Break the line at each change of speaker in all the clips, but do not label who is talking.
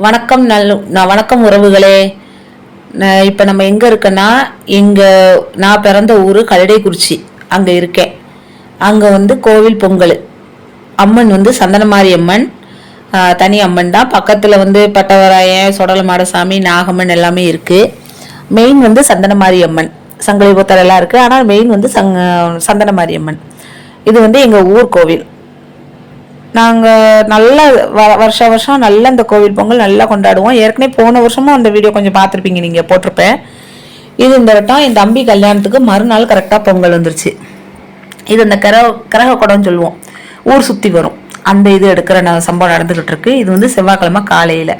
வணக்கம் வணக்கம் உறவுகளே. இப்போ நம்ம எங்கே இருக்கேன்னா, நான் பிறந்த ஊர் கல்லடைக்குறிச்சி. அங்கே இருக்கேன். அங்கே வந்து கோவில் பொங்கல். அம்மன் வந்து சந்தனமாரி அம்மன், தனி அம்மன் தான். பக்கத்தில் வந்து பட்டவராயன், சொடலமாடசாமி, நாகம்மன் எல்லாமே இருக்குது. மெயின் வந்து சந்தனமாரி அம்மன், சங்கிலி புத்தர் எல்லாம் இருக்குது. ஆனால் மெயின் வந்து சந்தனமாரி அம்மன். இது வந்து எங்கள் ஊர் கோவில். நாங்கள் நல்லா வருஷம் நல்லா இந்த கோவில் பொங்கல் நல்லா கொண்டாடுவோம். ஏற்கனவே போன வருஷமும் அந்த வீடியோ கொஞ்சம் பார்த்துருப்பீங்க, நீங்கள் போட்டிருப்பேன். இது இந்த வட்டம் என் தம்பி கல்யாணத்துக்கு மறுநாள் கரெக்டாக பொங்கல் வந்துருச்சு. இது இந்த கிரக குடம்னு சொல்லுவோம், ஊர் சுற்றி வரும். அந்த இது எடுக்கிற சம்பவம் நடந்துக்கிட்டு இருக்கு. இது வந்து செவ்வாய்க்கிழமை காலையில்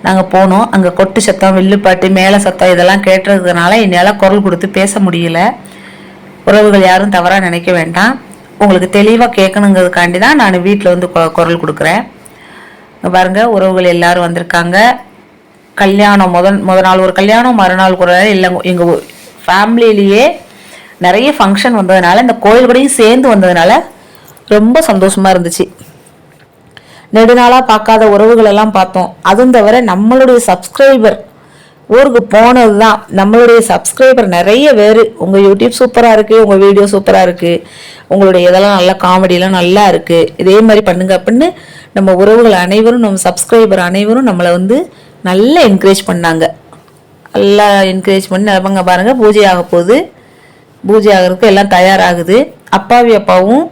நாங்கள் போனோம். அங்கே கொட்டு சத்தம், வில்லுப்பாட்டு, மேலே சத்தம் இதெல்லாம் கேட்டுறதுனால என்னால் குரல் கொடுத்து பேச முடியல. உறவுகள் யாரும் தவறாக நினைக்க வேண்டாம். உங்களுக்கு தெளிவாக கேட்கணுங்கிறதுக்காண்டி தான் நான் வீட்டில் வந்து குரல் கொடுக்குறேன். பாருங்கள், உறவுகள் எல்லாரும் வந்திருக்காங்க. கல்யாணம் முத நாள் ஒரு கல்யாணம், மறுநாள் கூட இல்லை. எங்கள் ஃபேமிலியிலேயே நிறைய ஃபங்க்ஷன் வந்ததுனால, இந்த கோயில் கூடயும் சேர்ந்து வந்ததுனால ரொம்ப சந்தோஷமாக இருந்துச்சு. நெடுநாளாக பார்க்காத உறவுகளெல்லாம் பார்த்தோம். அதுவும் தவிர நம்மளுடைய சப்ஸ்கிரைபர் ஊருக்கு போனது தான். நம்மளுடைய சப்ஸ்கிரைபர் நிறைய பேர், உங்கள் யூடியூப் சூப்பராக இருக்குது, உங்கள் வீடியோ சூப்பராக இருக்குது, உங்களுடைய இதெல்லாம் நல்லா காமெடியெலாம் நல்லா இருக்குது, இதே மாதிரி பண்ணுங்க அப்படின்னு நம்ம உறவுகள் அனைவரும், நம்ம சப்ஸ்கிரைபர் அனைவரும் நம்மளை வந்து நல்லா என்கரேஜ் பண்ணாங்க. நல்லா என்கரேஜ் பண்ணி அவங்க பாருங்கள், பூஜை ஆக போகுது. பூஜை ஆகிறதுக்கு எல்லாம் தயாராகுது. அப்பாவும்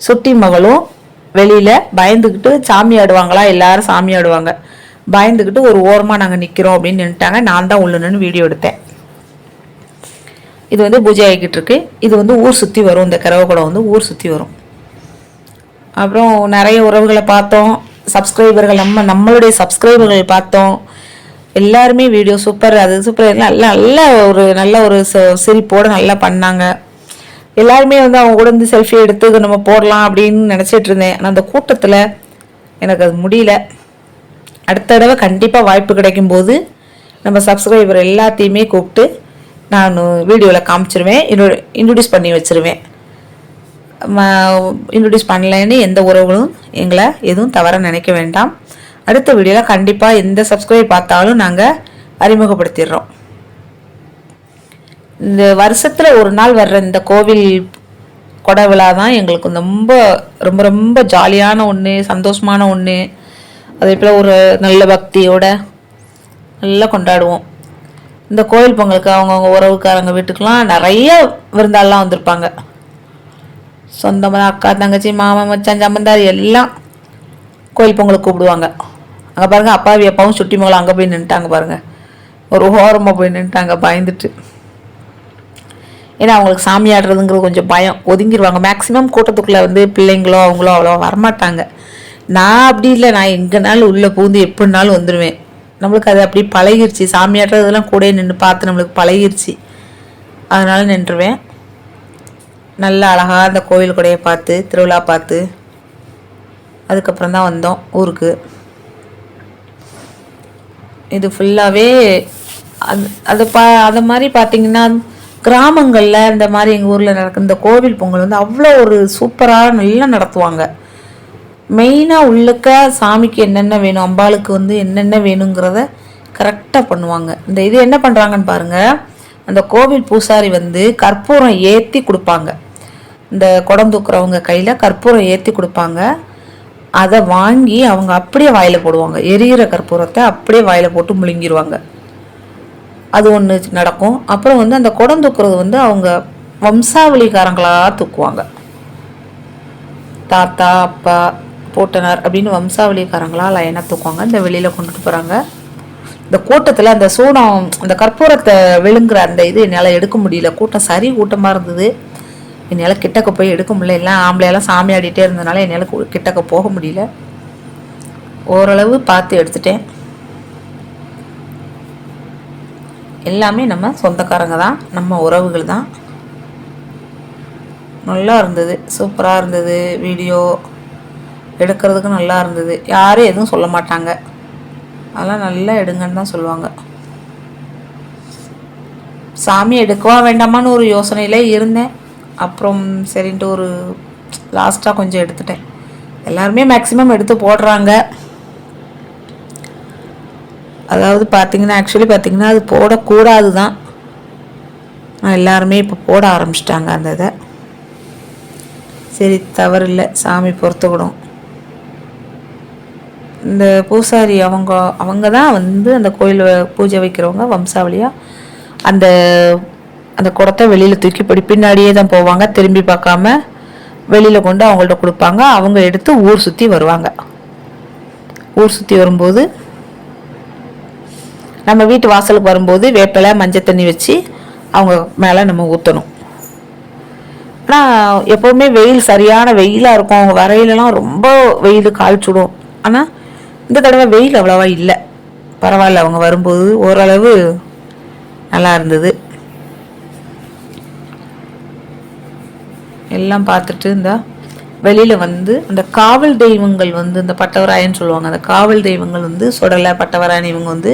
சுட்டி மகளும் வெளியில் பயந்துக்கிட்டு சாமி ஆடுவாங்களா, எல்லாரும் சாமி ஆடுவாங்க, பயந்துக்கிட்டு ஒரு ஓரமாக நாங்கள் நிற்கிறோம் அப்படின்னு நின்றுட்டாங்க. நான் தான் உள்ள நின்று வீடியோ எடுத்தேன். இது வந்து பூஜை ஆகிக்கிட்டு இருக்கு. இது வந்து ஊர் சுற்றி வரும். இந்த கரவக்குடம் வந்து ஊர் சுற்றி வரும். அப்புறம் நிறைய உறவுகளை பார்த்தோம். சப்ஸ்கிரைபர்கள் நம்மளுடைய சப்ஸ்கிரைபர்கள் பார்த்தோம். எல்லாருமே வீடியோ சூப்பர், அது சூப்பர், நல்ல ஒரு சிரிப்போடு நல்லா பண்ணாங்க. எல்லாருமே வந்து அவங்க கூட வந்து செல்ஃபி எடுத்து நம்ம போடலாம் அப்படின்னு நினச்சிட்டு இருந்தேன். ஆனால் அந்த கூட்டத்தில் எனக்கு அது முடியல. அடுத்த தடவை கண்டிப்பாக வாய்ப்பு கிடைக்கும் போது நம்ம சப்ஸ்கிரைபர் எல்லாத்தையுமே கூப்பிட்டு நான் வீடியோவில் காமிச்சிருவேன், இன்ட்ரடியூஸ் பண்ணி வச்சுருவேன். இன்ட்ரடியூஸ் பண்ணலைன்னு எந்த உறவுகளும் எங்களை எதுவும் தவற நினைக்க வேண்டாம். அடுத்த வீடியோவில் கண்டிப்பாக எந்த சப்ஸ்கிரைப் பார்த்தாலும் நாங்கள் அறிமுகப்படுத்திடுறோம். இந்த வருஷத்தில் ஒரு நாள் வர்ற இந்த கோவில் கொடை விழா தான் எங்களுக்கு ரொம்ப ரொம்ப ரொம்ப ஜாலியான ஒன்று, சந்தோஷமான ஒன்று. அதே போல் ஒரு நல்ல பக்தியோட நல்லா கொண்டாடுவோம். இந்த கோவில் பொங்கலுக்கு அவங்கவுங்க உறவுக்காரங்க வீட்டுக்கெலாம் நிறைய விருந்தாளெலாம் வந்திருப்பாங்க. சொந்தமாக அக்கா, தங்கச்சி, மாமா, மச்சான், சம்பந்தாரி எல்லாம் கோயில் பொங்கலுக்கு கூப்பிடுவாங்க. அங்கே பாருங்கள், அப்பாவும் சுட்டி மகளும் அங்கே போய் நின்றுட்டாங்க பாருங்கள். ஒரு ஓரமாக போய் நின்றுட்டாங்க பயந்துட்டு. ஏன்னா அவங்களுக்கு சாமி ஆடுறதுங்கிறது கொஞ்சம் பயம், ஒதுங்கிடுவாங்க. மேக்ஸிமம் கூட்டத்துக்குள்ளே வந்து பிள்ளைங்களோ அவங்களோ அவ்வளோ வரமாட்டாங்க. நான் அப்படி இல்லை, நான் எங்கேனாலும் உள்ளே பூந்து எப்படினாலும் வந்துடுவேன். நம்மளுக்கு அது அப்படி பழகிருச்சு. சாமியாடுறதெல்லாம் கூட நின்று பார்த்து நம்மளுக்கு பழகிருச்சு. அதனால் நின்றுவேன். நல்லா அழகாக அந்த கோவில் கூடையை பார்த்து, திருவிழா பார்த்து அதுக்கப்புறம் தான் வந்தோம் ஊருக்கு. இது ஃபுல்லாகவே அது மாதிரி பார்த்திங்கன்னா, கிராமங்களில் இந்த மாதிரி எங்கள் ஊரில் நடக்கிற இந்த கோவில் பொங்கல் வந்து அவ்வளோ ஒரு சூப்பராக நல்லா நடத்துவாங்க. மெயினாக உள்ளுக்க சாமிக்கு என்னென்ன வேணும், அம்பாளுக்கு வந்து என்னென்ன வேணுங்கிறத கரெக்டாக பண்ணுவாங்க. இந்த இது என்ன பண்ணுறாங்கன்னு பாருங்கள். அந்த கோவில் பூசாரி வந்து கற்பூரம் ஏற்றி கொடுப்பாங்க. இந்த குடம் தூக்குறவங்க கையில் கற்பூரம் ஏற்றி கொடுப்பாங்க. அதை வாங்கி அவங்க அப்படியே வாயில் போடுவாங்க. எரிகிற கற்பூரத்தை அப்படியே வாயில் போட்டு முழுங்கிடுவாங்க. அது ஒன்று நடக்கும். அப்புறம் வந்து அந்த குடம் தூக்குறது வந்து அவங்க வம்சாவளிக்காரங்களாக தூக்குவாங்க. தாத்தா, அப்பா, போட்டனார் அப்படின்னு வம்சாவளிக்காரங்களாக லைனாக தூக்குவாங்க. இந்த வெளியில் கொண்டுட்டு போகிறாங்க. இந்த கூட்டத்தில் அந்த சூடம், அந்த கற்பூரத்தை விழுங்குற அந்த இது என்னால் எடுக்க முடியல. கூட்டமாக இருந்தது. என்னால் கிட்டக்க போய் எடுக்க முடியல. எல்லாம் ஆம்பளையெல்லாம் சாமி ஆடிட்டே இருந்ததுனால என்னால் கிட்டக்க போக முடியல. ஓரளவு பார்த்து எடுத்துட்டேன். எல்லாமே நம்ம சொந்தக்காரங்க தான், நம்ம உறவுகள் தான். நல்லா இருந்தது, சூப்பராக இருந்தது. வீடியோ எடுக்கிறதுக்கு நல்லா இருந்தது. யாரும் எதுவும் சொல்ல மாட்டாங்க. அதெல்லாம் நல்லா எடுங்கன்னு தான் சொல்லுவாங்க. சாமி எடுக்கவா வேண்டாமான்னு ஒரு யோசனையிலே இருந்தேன். அப்புறம் சரின்ட்டு ஒரு லாஸ்ட்டாக கொஞ்சம் எடுத்துட்டேன். எல்லாருமே மேக்ஸிமம் எடுத்து போடுறாங்க. அதாவது பார்த்திங்கன்னா ஆக்சுவலி பார்த்திங்கன்னா அது போடக்கூடாது தான். எல்லாருமே இப்போ போட ஆரம்பிச்சிட்டாங்க அந்த இதை. சரி, தவறில்லை, சாமி பொறுத்துக்கிடும். இந்த பூசாரி அவங்க தான் வந்து அந்த கோயில் பூஜை வைக்கிறவங்க வம்சாவளியாக அந்த அந்த குடத்தை வெளியில் தூக்கி பின்னாடியே தான் போவாங்க. திரும்பி பார்க்காம வெளியில் கொண்டு அவங்கள்ட்ட கொடுப்பாங்க. அவங்க எடுத்து ஊர் சுற்றி வருவாங்க. ஊர் சுற்றி வரும்போது நம்ம வீட்டு வாசலுக்கு வரும்போது வேப்பிலை மஞ்சள் தண்ணி வச்சு அவங்க மேலே நம்ம ஊற்றணும். ஆனால் எப்போவுமே வெயில் சரியான வெயிலாக இருக்கும். அவங்க வரையிலலாம் ரொம்ப வெயில் காய்ச்சுடும். ஆனால் இந்த தடவை வெயில் அவ்வளோவா இல்லை, பரவாயில்ல. அவங்க வரும்போது ஓரளவு நல்லா இருந்தது. எல்லாம் பார்த்துட்டு இந்த வெளியில் வந்து அந்த காவல் தெய்வங்கள் வந்து இந்த பட்டவராயன்னு சொல்லுவாங்க. அந்த காவல் தெய்வங்கள் வந்து சுடலை பட்டவராயன் இவங்க வந்து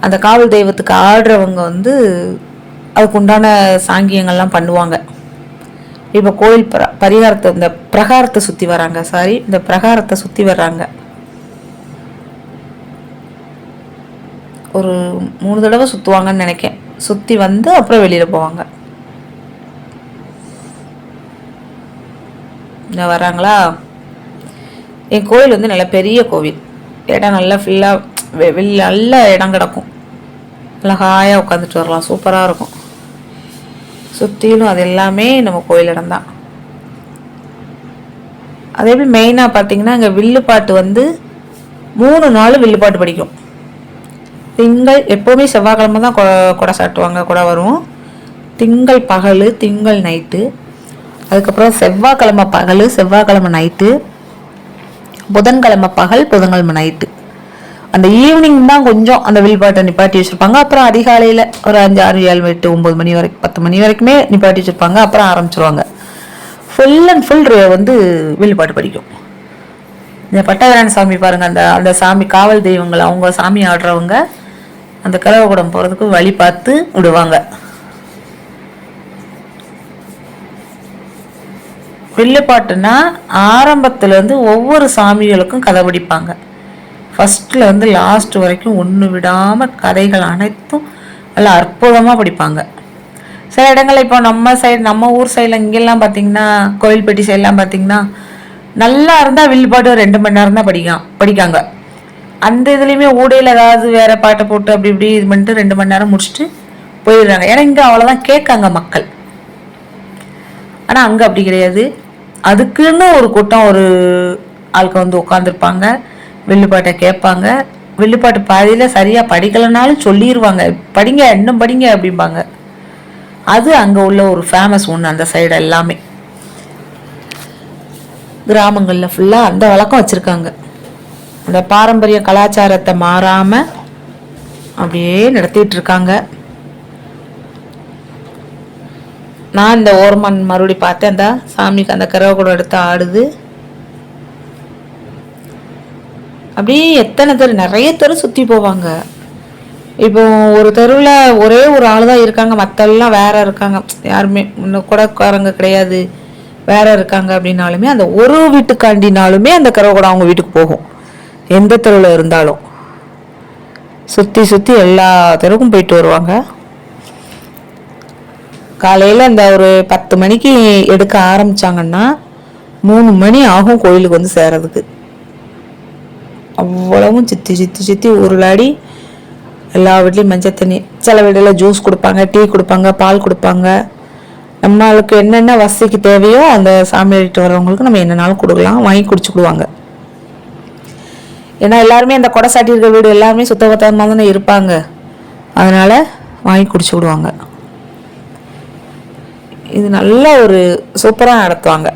அந்த காவல் தெய்வத்துக்கு ஆடுறவங்க வந்து அதுக்கு உண்டான சாங்கியங்கள்லாம் பண்ணுவாங்க. இப்போ கோயில் பரிகாரத்தை இந்த பிரகாரத்தை சுற்றி வராங்க. இந்த பிரகாரத்தை சுற்றி வர்றாங்க. ஒரு 3 தடவை சுற்றுவாங்கன்னு நினைக்கேன். சுற்றி வந்து அப்புறம் வெளியில் போவாங்க. இங்கே வராங்களா? என் கோயில் வந்து நல்ல பெரிய கோவில். இடம் நல்லா ஃபுல்லாக நல்ல இடம் கிடக்கும். நல்லா ஹாயாக உட்காந்துட்டு வரலாம். சூப்பராக இருக்கும். சுற்றிலும் அது எல்லாமே நம்ம கோயில் இடம் தான். அதே போல் மெயினாக பார்த்தீங்கன்னா இங்கே வில்லுப்பாட்டு வந்து 3 நாள் வில்லுப்பாட்டு படிக்கும். திங்கள் எப்போவுமே செவ்வாய்க்கிழமை தான் கொடை சாட்டுவாங்க. கொடை வரும் திங்கள் பகல், திங்கள் நைட்டு, அதுக்கப்புறம் செவ்வாய்க்கிழமை பகல், செவ்வாய்க்கிழமை நைட்டு, புதன்கிழமை பகல், புதன்கிழமை நைட்டு. அந்த ஈவினிங் தான் கொஞ்சம் அந்த வில்பாட்டை நிப்பாட்டி வச்சுருப்பாங்க. அப்புறம் அதிகாலையில் ஒரு 5, 6, 7, 8, 9 மணி வரைக்கும் 10 மணி வரைக்குமே நிப்பாட்டி வச்சுருப்பாங்க. அப்புறம் ஆரம்பிச்சிருவாங்க. ஃபுல் அண்ட் ஃபுல் வந்து வில்பாட்டு படிக்கும். இந்த பட்டவராயன் சாமி பாருங்கள், அந்த சாமி காவல் தெய்வங்கள் அவங்க சாமி ஆடுறவங்க அந்த கரவகுடம் போகிறதுக்கு வழி பார்த்து விடுவாங்க. வில்லுப்பாட்டுனா ஆரம்பத்துலேருந்து ஒவ்வொரு சாமிகளுக்கும் கதை படிப்பாங்க. ஃபஸ்ட்டில் வந்து லாஸ்ட் வரைக்கும் ஒன்று விடாமல் கதைகள் அனைத்தும் நல்லா அற்புதமாக படிப்பாங்க. சில இடங்கள் இப்போ நம்ம ஊர் சைடில் இங்கெல்லாம் பார்த்திங்கன்னா கோவில்பட்டி சைடெலாம் பார்த்திங்கன்னா நல்லா இருந்தால் வில்லுப்பாட்டு 2 மணி நேரம் தான் படிக்காங்க. அந்த இதுலேயுமே ஊடையில் ஏதாவது வேறு பாட்டை போட்டு அப்படி இப்படி இது பண்ணிட்டு 2 மணி நேரம் முடிச்சுட்டு போயிடுறாங்க. ஏன்னா இங்கே அவ்வளோதான் கேட்காங்க மக்கள். ஆனால் அங்கே அப்படி கிடையாது. அதுக்குன்னு ஒரு கூட்டம், ஒரு ஆட்கள் வந்து உட்காந்துருப்பாங்க, வில்லுப்பாட்டை கேட்பாங்க. வில்லுப்பாட்டு பாதியில் சரியாக படிக்கலைனாலும் சொல்லிடுவாங்க, படிங்க இன்னும் படிங்க அப்படிம்பாங்க. அது அங்கே உள்ள ஒரு ஃபேமஸ் ஒன்று. அந்த சைடு எல்லாமே கிராமங்களில் ஃபுல்லாக அந்த வழக்கம் வச்சுருக்காங்க. அந்த பாரம்பரிய கலாச்சாரத்தை மாறாமல் அப்படியே நடத்திட்டு இருக்காங்க. நான் இந்த ஓர்மன் மறுபடி பார்த்தேன். அந்த சாமிக்கு அந்த கரவகுடம் எடுத்து ஆடுது. அப்படியே எத்தனை நிறைய தெரு சுற்றி போவாங்க. இப்போ ஒரு தெருவில் ஒரே ஒரு ஆள் தான் இருக்காங்க, மற்றெல்லாம் வேற இருக்காங்க. யாருமே இன்னும் கூடக்காரங்க கிடையாது, வேற இருக்காங்க. அப்படின்னாலுமே அந்த ஒரு வீட்டுக்காண்டினாலுமே அந்த கரவகுடம் அவங்க வீட்டுக்கு போகும். எந்த தெருவில் இருந்தாலும் சுற்றி சுற்றி எல்லா தெருவுக்கும் போயிட்டு வருவாங்க. காலையில் அந்த ஒரு 10 மணிக்கு எடுக்க ஆரம்பித்தாங்கன்னா 3 மணி ஆகும் கோயிலுக்கு வந்து சேர்றதுக்கு. அவ்வளவும் சுற்றி சுற்றி சுற்றி உருளாடி எல்லா வீட்லேயும் மஞ்சள் தண்ணி, சில வீட்டில் ஜூஸ் கொடுப்பாங்க, டீ கொடுப்பாங்க, பால் கொடுப்பாங்க. நம்மளுக்கு என்னென்ன வசதிக்கு தேவையோ அந்த சாமி ஆடிட்டு வரவங்களுக்கு நம்ம என்னன்னாலும் கொடுக்கலாம், வாங்கி குடிச்சுக்கிடுவாங்க. ஏன்னா எல்லாருமே அந்த கொடை சாட்டியிருக்க வீடு எல்லாருமே சுத்தபத்தமாக தானே இருப்பாங்க, அதனால் வாங்கி குடிச்சு விடுவாங்க. இது நல்ல ஒரு சூப்பராக நடத்துவாங்க.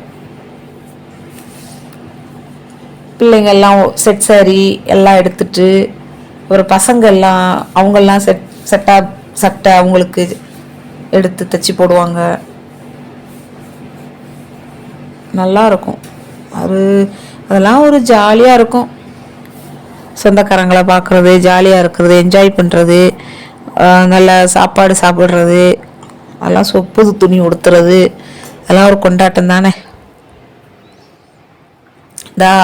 பிள்ளைங்க எல்லாம் செட் சாரி எல்லாம் எடுத்துட்டு, ஒரு பசங்க எல்லாம் அவங்கெல்லாம் செட்டாக சட்டை அவங்களுக்கு எடுத்து தைச்சி போடுவாங்க. நல்லா இருக்கும். அதெல்லாம் ஒரு ஜாலியாக இருக்கும். சொந்தக்காரங்களை பார்க்குறது, ஜாலியாக இருக்கிறது, என்ஜாய் பண்ணுறது, நல்ல சாப்பாடு சாப்பிட்றது, அதெல்லாம் புது துணி உடுத்துறது, அதெல்லாம் ஒரு கொண்டாட்டம் தானே.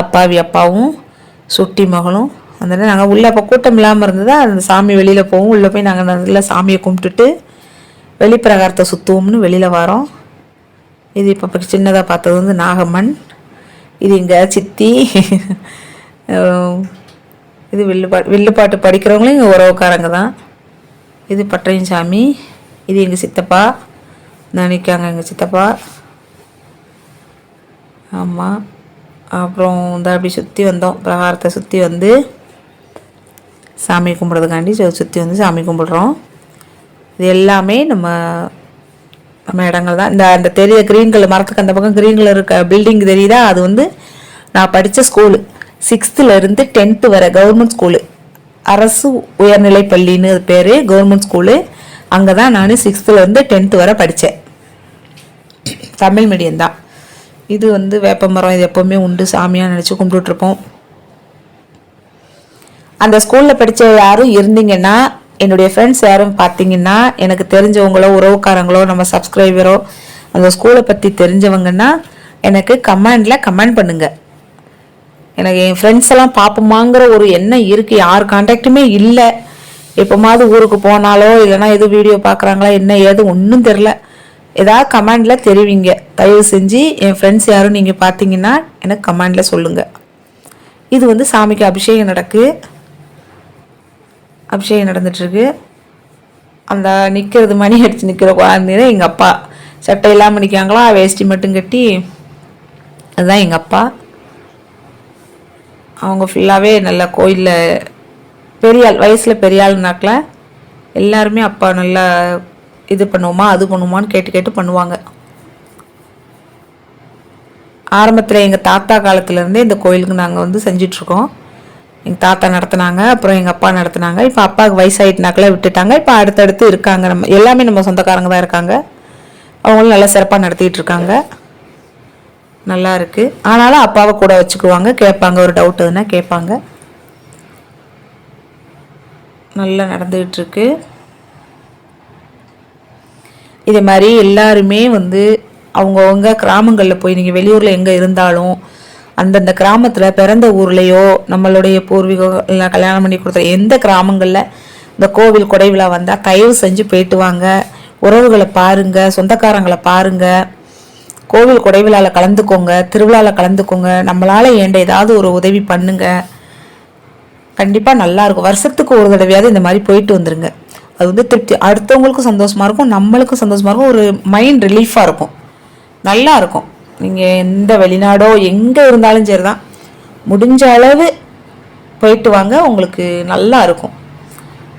அப்பாவி அப்பாவும் சுட்டி மகளும் அதனால் நாங்கள் உள்ளே அப்போ கூட்டம் இல்லாமல் இருந்ததா அந்த சாமி வெளியில் போவோம். உள்ளே போய் நாங்கள் நல்லா சாமியை கும்பிட்டுட்டு வெளிப்பிரகாரத்தை சுற்றுவோம்னு வெளியில் வரோம். இது இப்போ சின்னதாக பார்த்தது வந்து நாகம்மன். இது எங்கள் சித்தி. இது வில்லுப்பாட்டு படிக்கிறவங்களும் எங்கள் உறவுக்காரங்க தான். இது பட்டறையின் சாமி. இது எங்கள் சித்தப்பா நினைக்காங்க, எங்கள் சித்தப்பா. ஆமாம். அப்புறம் இந்த அப்படி சுற்றி வந்தோம், பிரகாரத்தை சுற்றி வந்து சாமி கும்பிட்றதுக்காண்டி சுற்றி வந்து சாமி கும்பிட்றோம். இது எல்லாமே நம்ம இடங்கள் தான். அந்த தெரிய க்ரீன் கலர் மரத்துக்கு அந்த பக்கம் க்ரீன் கலர் இருக்க பில்டிங் தெரியுதா, அது வந்து நான் படித்த ஸ்கூலு. 6th to 10th வரை கவர்மெண்ட் ஸ்கூலு, அரசு உயர்நிலை பள்ளின்னு அது பேர், கவர்மெண்ட் ஸ்கூலு. அங்கே தான் நான் 6th to 10th வரை படித்தேன். தமிழ் மீடியம் தான். இது வந்து வேப்பமரம், இது எப்போவுமே உண்டு, சாமியாக நினச்சி கும்பிட்டுட்ருப்போம். அந்த ஸ்கூலில் படித்த யாரும் இருந்தீங்கன்னா, என்னுடைய ஃப்ரெண்ட்ஸ் யாரும் பார்த்தீங்கன்னா, எனக்கு தெரிஞ்சவங்களோ உறவுக்காரங்களோ நம்ம சப்ஸ்கிரைபரோ அந்த ஸ்கூலை பற்றி தெரிஞ்சவங்கன்னா எனக்கு கமெண்டில் கமெண்ட் பண்ணுங்கள். எனக்கு என் ஃப்ரெண்ட்ஸ் எல்லாம் பார்ப்போமாங்கிற ஒரு எண்ணம் இருக்குது. யார் கான்டாக்டுமே இல்லை. எப்போமாவது ஊருக்கு போனாலோ இல்லைனா எதுவும் வீடியோ பார்க்குறாங்களா என்ன ஏது ஒன்றும் தெரில. ஏதாவது கமெண்டில் தெரிவிங்க. தயவு செஞ்சு என் ஃப்ரெண்ட்ஸ் யாரும் நீங்கள் பார்த்தீங்கன்னா எனக்கு கமெண்டில் சொல்லுங்கள். இது வந்து சாமிக்கு அபிஷேகம் நடந்துட்டுருக்கு. அந்த நிற்கிறது மணி அடித்து நிற்கிற குழந்தைங்க எங்கள் அப்பா. சட்டை இல்லாமல் நிற்காங்களா, வேஷ்டி மட்டும் கட்டி. அதுதான் எங்கள் அப்பா. அவங்க ஃபுல்லாகவே நல்ல கோயிலில் பெரியாள், வயசில் பெரியாள்னாக்கில் எல்லாருமே அப்பா நல்லா இது பண்ணுவோமா அது பண்ணுவோமான்னு கேட்டு பண்ணுவாங்க. ஆரம்பத்தில் எங்கள் தாத்தா காலத்துலேருந்தே இந்த கோயிலுக்கு நாங்கள் வந்து செஞ்சிட்ருக்கோம். எங்கள் தாத்தா நடத்துனாங்க, அப்புறம் எங்கள் அப்பா நடத்துனாங்க. இப்போ அப்பாவுக்கு வயசாகிட்டுனாக்கில் விட்டுட்டாங்க. இப்போ அடுத்தடுத்து இருக்காங்க. நம்ம எல்லாமே நம்ம சொந்தக்காரங்க தான் இருக்காங்க. அவங்களும் நல்லா சிறப்பாக நடத்திட்டு இருக்காங்க. நல்லா இருக்குது. ஆனாலும் அப்பாவை கூட வச்சுக்குவாங்க, கேட்பாங்க, ஒரு டவுட் எதுனா கேட்பாங்க. நல்லா நடந்துகிட்ருக்கு. இதே மாதிரி எல்லாருமே வந்து அவங்கவுங்க கிராமங்களில் போய் நீங்கள் வெளியூரில் எங்கே இருந்தாலும் அந்தந்த கிராமத்தில் பிறந்த ஊர்லேயோ நம்மளுடைய பூர்வீகம் இல்லை கல்யாணம் பண்ணி கொடுத்த எந்த கிராமங்களில் இந்த கோவில் கொடை விழா வந்தால் தயவு செஞ்சு போயிட்டு வாங்க. உறவுகளை பாருங்கள், சொந்தக்காரங்களை பாருங்கள். கோவில் கொடை விழாவில் கலந்துக்கோங்க, திருவிழாவில் கலந்துக்கோங்க. நம்மளால் ஏண்ட ஏதாவது ஒரு உதவி பண்ணுங்க. கண்டிப்பாக நல்லாயிருக்கும். வருஷத்துக்கு ஒரு தடவையாவது இந்த மாதிரி போயிட்டு வந்துடுங்க. அது வந்து திருப்தி, அடுத்தவங்களுக்கும் சந்தோஷமாக இருக்கும், நம்மளுக்கும் சந்தோஷமாக இருக்கும், ஒரு மைண்ட் ரிலீஃபாக இருக்கும், நல்லா இருக்கும். நீங்கள் எந்த வெளிநாடோ எங்கே இருந்தாலும் சரி தான், முடிஞ்ச அளவு போயிட்டு வாங்க, உங்களுக்கு நல்லா இருக்கும்.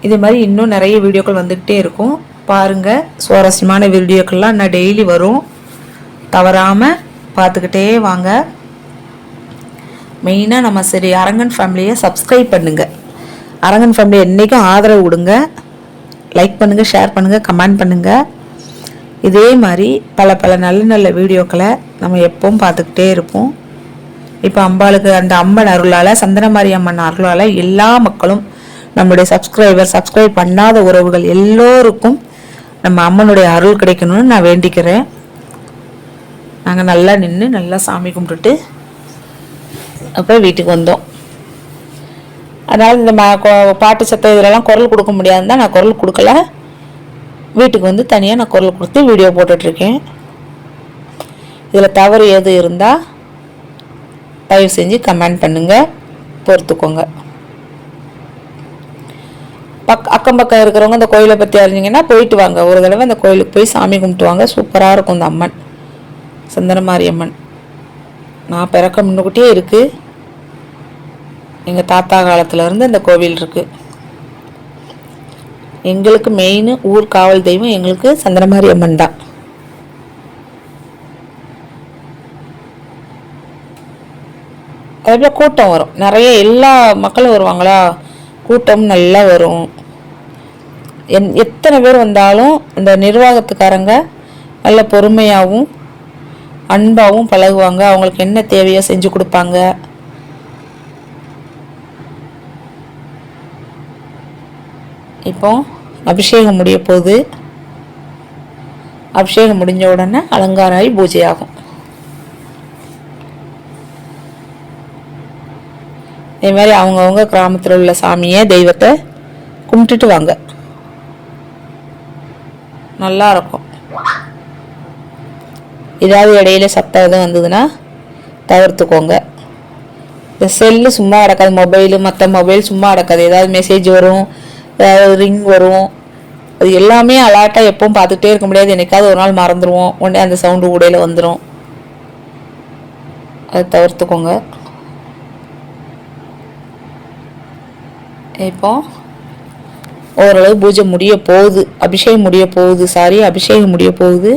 இதே மாதிரி இன்னும் நிறைய வீடியோக்கள் வந்துக்கிட்டே இருக்கும், பாருங்கள். சுவாரஸ்யமான வீடியோக்கள்லாம் இன்னும் டெய்லி வரும், தவறாமல் பார்த்துக்கிட்டே வாங்க. மெயினாக நம்ம சரி அரங்கன் ஃபேமிலியை சப்ஸ்கிரைப் பண்ணுங்கள். அரங்கன் ஃபேமிலியை என்றைக்கும் ஆதரவு கொடுங்க. லைக் பண்ணுங்கள், ஷேர் பண்ணுங்கள், கமெண்ட் பண்ணுங்கள். இதே மாதிரி பல நல்ல நல்ல வீடியோக்களை நம்ம எப்பவும் பார்த்துக்கிட்டே இருப்போம். இப்போ அம்பாளுக்கு அந்த அம்மன் அருளால், சந்தனமாரி அம்மன் அருளால் எல்லா மக்களும் நம்மளுடைய சப்ஸ்கிரைப் பண்ணாத உறவுகள் எல்லோருக்கும் நம்ம அம்மனுடைய அருள் கிடைக்கணும்னு நான் வேண்டிக்கிறேன். நாங்கள் நல்லா நின்று நல்லா சாமி கும்பிட்டுட்டு அப்புறம் வீட்டுக்கு வந்தோம். அதனால் இந்த பாட்டு சத்தம் இதிலெல்லாம் குரல் கொடுக்க முடியாதுன்னு தான் நான் குரல் கொடுக்கல. வீட்டுக்கு வந்து தனியாக நான் குரல் கொடுத்து வீடியோ போட்டுட்ருக்கேன். இதில் தவறு எது இருந்தால் தயவு செஞ்சு கமெண்ட் பண்ணுங்கள், பொறுத்துக்கோங்க. அக்கம் பக்கம் இருக்கிறவங்க இந்த கோயிலை பற்றி அறிஞ்சிங்கன்னா போயிட்டு வாங்க. ஒரு தடவை அந்த கோயிலுக்கு போய் சாமி கும்பிட்டு வாங்க. சூப்பராக இருக்கும் இந்த அம்மன், சந்தனமாரி அம்மன். நான் பிறக்க முன்னுக்கிட்டே இருக்குது. எங்கள் தாத்தா காலத்துலேருந்து இந்த கோவில் இருக்குது. எங்களுக்கு மெயின் ஊர் காவல் தெய்வம் எங்களுக்கு சந்தனமாரி அம்மன் தான். அதே கூட்டம் வரும் நிறைய, எல்லா மக்களும் வருவாங்களா, கூட்டம் நல்லா வரும். எத்தனை பேர் வந்தாலும் அந்த நிர்வாகத்துக்காரங்க நல்ல பொறுமையாகவும் அன்பாகவும் பழகுவாங்க. அவங்களுக்கு என்ன தேவையோ செஞ்சு கொடுப்பாங்க. இப்போ அபிஷேகம் முடிய போகுது. அபிஷேகம் முடிஞ்ச உடனே அலங்காரம் ஆகி பூஜை ஆகும். இதே மாதிரி அவங்கவுங்க கிராமத்தில் உள்ள சாமியை தெய்வத்தை கும்பிட்டுட்டு வாங்க, நல்லா இருக்கும். ஏதாவது இடையில சத்தம் எதுவும் வந்ததுன்னா தவிர்த்துக்கோங்க. இந்த செல்லு சும்மா கிடக்காது, மொபைலு மற்ற மொபைல் சும்மா கிடக்காது. ஏதாவது மெசேஜ் வரும், ஏதாவது ரிங் வரும், அது எல்லாமே அலர்ட்டாக எப்பவும் பார்த்துட்டே இருக்க முடியாது. என்னைக்காவது ஒரு நாள் மறந்துடுவோம், உடனே அந்த சவுண்டு உடையில வந்துடும். அதை தவிர்த்துக்கோங்க. இப்போ ஓரளவு பூஜை முடிய போகுது, அபிஷேகம் முடிய போகுது, அபிஷேகம் முடிய போகுது.